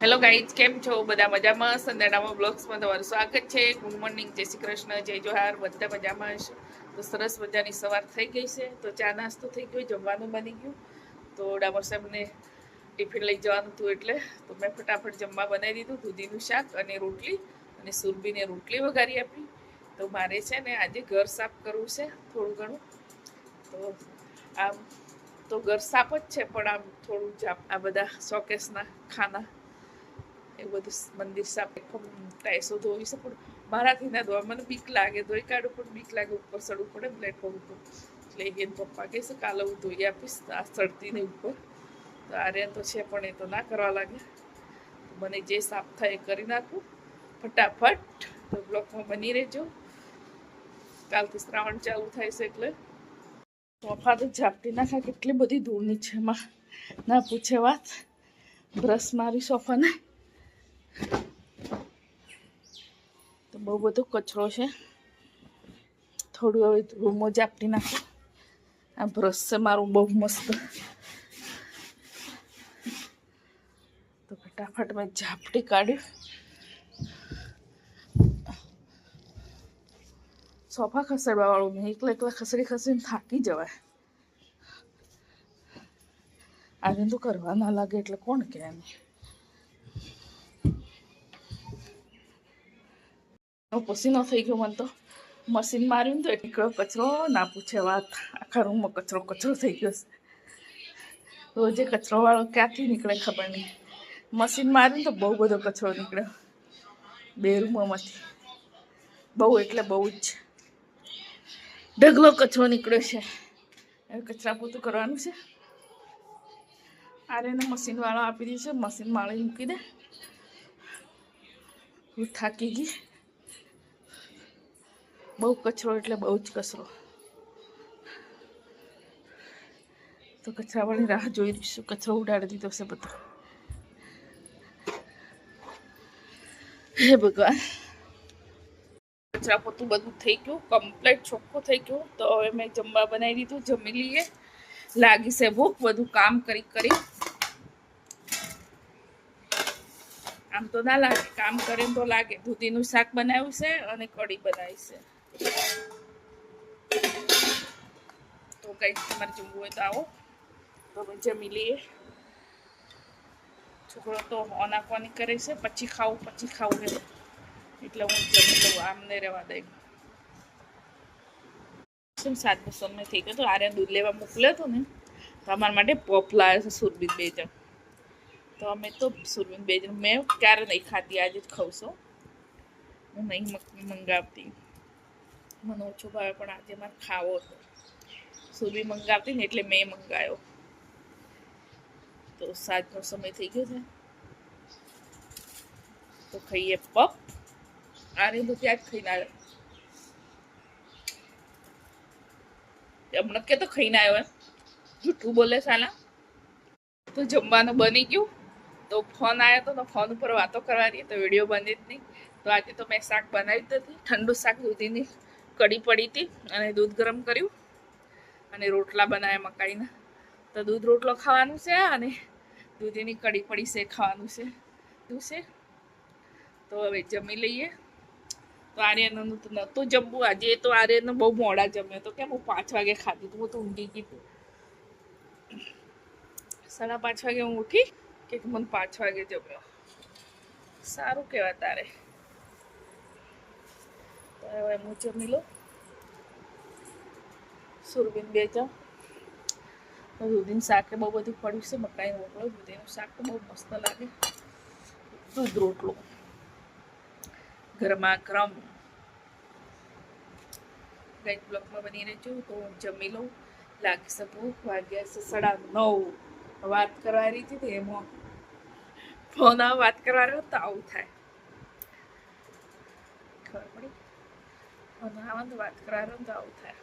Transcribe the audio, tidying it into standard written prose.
Hello guys, કેમ છો? બધા મજામાં? સંદેડામાં બ્લોગ્સમાં તમારું સ્વાગત છે. ગુડ મોર્નિંગ, જય શ્રી કૃષ્ણ, જય જોહાર. બધા મજામાં હશે તો સરસ મજાની સવાર થઈ ગઈ છે. તો ચા નાસ્તો થઈ ગયો, જમવાનું બની ગયું. તો ડામર સાહેબને ટિફિન લઈ જવાનું હતું એટલે તો મેં ફટાફટ જમવા બનાવી દીધું. દૂધીનું શાક અને રોટલી, અને સુરભીને રોટલી વઘારી આપી. તો મારે છે ને આજે ઘર સાફ કરવું છે થોડું ઘણું. તો આમ તો ઘર સાફ જ છે, પણ આમ થોડું જ આ બધા શોકેસના ખાના એ બધું મંદિર સાફ ટાઈસો ધોવી છે, પણ મારાથી ના ધોવા. મને બીક લાગે, ધોઈ કાઢું પણ બીક લાગે, ઉપર સડવું પડે પ્લેટફોર્મ ઉપર. એટલે એને પપ્પા કહે છે કાલે હું ધોઈ આપીશ આ સડતી ને ઉપર. તો આર્ય તો છે પણ એ તો ના કરવા લાગે. મને જે સાફ થાય એ કરી નાખું ફટાફટ. તો બ્લોકમાં બની રહેજો. કાલથી શ્રાવણ ચાલુ થાય છે એટલે સોફા તો ઝાપટી નાખા, કેટલી બધી ધૂળની છે એમાં, ના પૂછે વાત. બ્રશ મારી સોફાને તો બહુ બધો કચરો છે. થોડું હવે રૂમો ઝાપટી નાખું. આ બ્રશ છે મારું બહુ મસ્ત. તો ફટાફટ મેં ઝાપટી કાઢ્યું. સોફા ખસેડવા વાળું મેં એકલા ખસડીને થાકી જવાય. આજે તો કરવા ના લાગે એટલે કોણ કે એને. પસીનો થઈ ગયો મને તો. મશીન માર્યું તો એટલો કચરો ના પૂછે વાત. આખા રૂમમાં કચરો થઈ ગયો છે. રોજે કચરો વાળો ક્યાંથી નીકળે ખબર નહીં. મશીન માર્યું તો બહુ બધો કચરો નીકળ્યો બે રૂમોમાંથી. બહુ એટલે બહુ જ ઢગલો કચરો નીકળ્યો છે. હવે કચરા પોતું કરવાનું છે. આરે એને મશીન વાળો આપી દીધું છે, મશીન માળી મૂકી દે. હું થાકી ગઈ. બહુ કચરો એટલે બહુ જ કચરો. તો કચરાવાળી રાહ જોઈ દઈશું. કચરો ઉડાડી દીધો છે બધો. હે ભગવાન. કચરા પોતું બધું થઈ ગયું, કમ્પ્લીટ ચોખ્ખું થઈ ગયું. તો હવે મેં જમવા બનાવી દીધું, જમી લઈએ. લાગી છે ભૂખ, બધું કામ કરી. આમ તો ના લાગે, કામ કરે તો લાગે. દૂધીનું શાક બનાવ્યું છે અને કઢી બનાવી છે. તો કઈ તમારે જમવું હોય તો આવો, તો અમે જમી લઈએ. છોકરો તો ઓનાકોની કરે છે, પછી ખાવું એટલે હું જમી લઉં, આમને રહેવા દઈ. સાતનો સમય થઈ ગયો તો આર્યન દૂધ લેવા મોકલ્યો હતો ને, તો અમારા માટે પોપ લાવ્યો છે સુરબીન બે જણ. તો અમે તો સુરબીન બે જણ, મેં ક્યારે નહીં ખાતી, આજે જ ખાઉં છું. હું નહીં મંગાવતી, મને ઓછો ભાવે, પણ આજે મારે ખાવો હતો. સુરભી મંગાવતી ને એટલે મેં મંગાવ્યો. તો સાતનો સમય થઈ ગયો છે, તો ખાઈએ પપ. આર્યન તો ત્યાં જ ખાઈને આવ્યો. હમણાં કે તો ખાઈને આવ્યો એમ જૂઠું બોલે સાલા. તો જમવાનું બની ગયું. તો ફોન આવ્યો હતો, તો ફોન ઉપર વાતો કરવાની, તો વિડીયો બની જ નહીં. તો આજે તો મેં શાક બનાવી જ નથી. ઠંડુ શાક, દૂધીની કઢી પડી હતી અને દૂધ ગરમ કર્યું અને રોટલા બનાવ્યા મકાઈના. તો દૂધ રોટલો ખાવાનું છે અને દૂધીની કઢી પડી છે ખાવાનું છે. તો હવે જમી લઈએ. તો આર્યનનું તો નહોતું જમવું આજે. તો આર્યનનું બહુ મોડા જમ્યો તો કેમ હું 5 વાગે ખાધી હતું. હું તો ઊંઘી ગઈ હતી. 5:30 વાગે હું ઉઠી કે મને 5 વાગે જમ્યો. સારું કહેવાય તારે. તો હવે હું જમી લઉં. સુરબીન બે જણ. દૂધીનું શાક બહુ બધું પડ્યું છે. મકાઈનો રોટલો, દૂધીનું શાક તો બહુ મસ્ત લાગે. દૂધ રોટલો ગરમા ગરમ. કઈક બ્લોકમાં બની રહેજો. તો હું જમી લઉં. લાગી છે ભૂખ. વાગ્યા છે 9:30. વાત કરવા રહી હતી એમાં ફોન આવે, વાત કરવા રહ્યો તો આવું થાય. ખબર પડી? ફોન આવે તો વાત કરવા રહ્યો તો આવું થાય.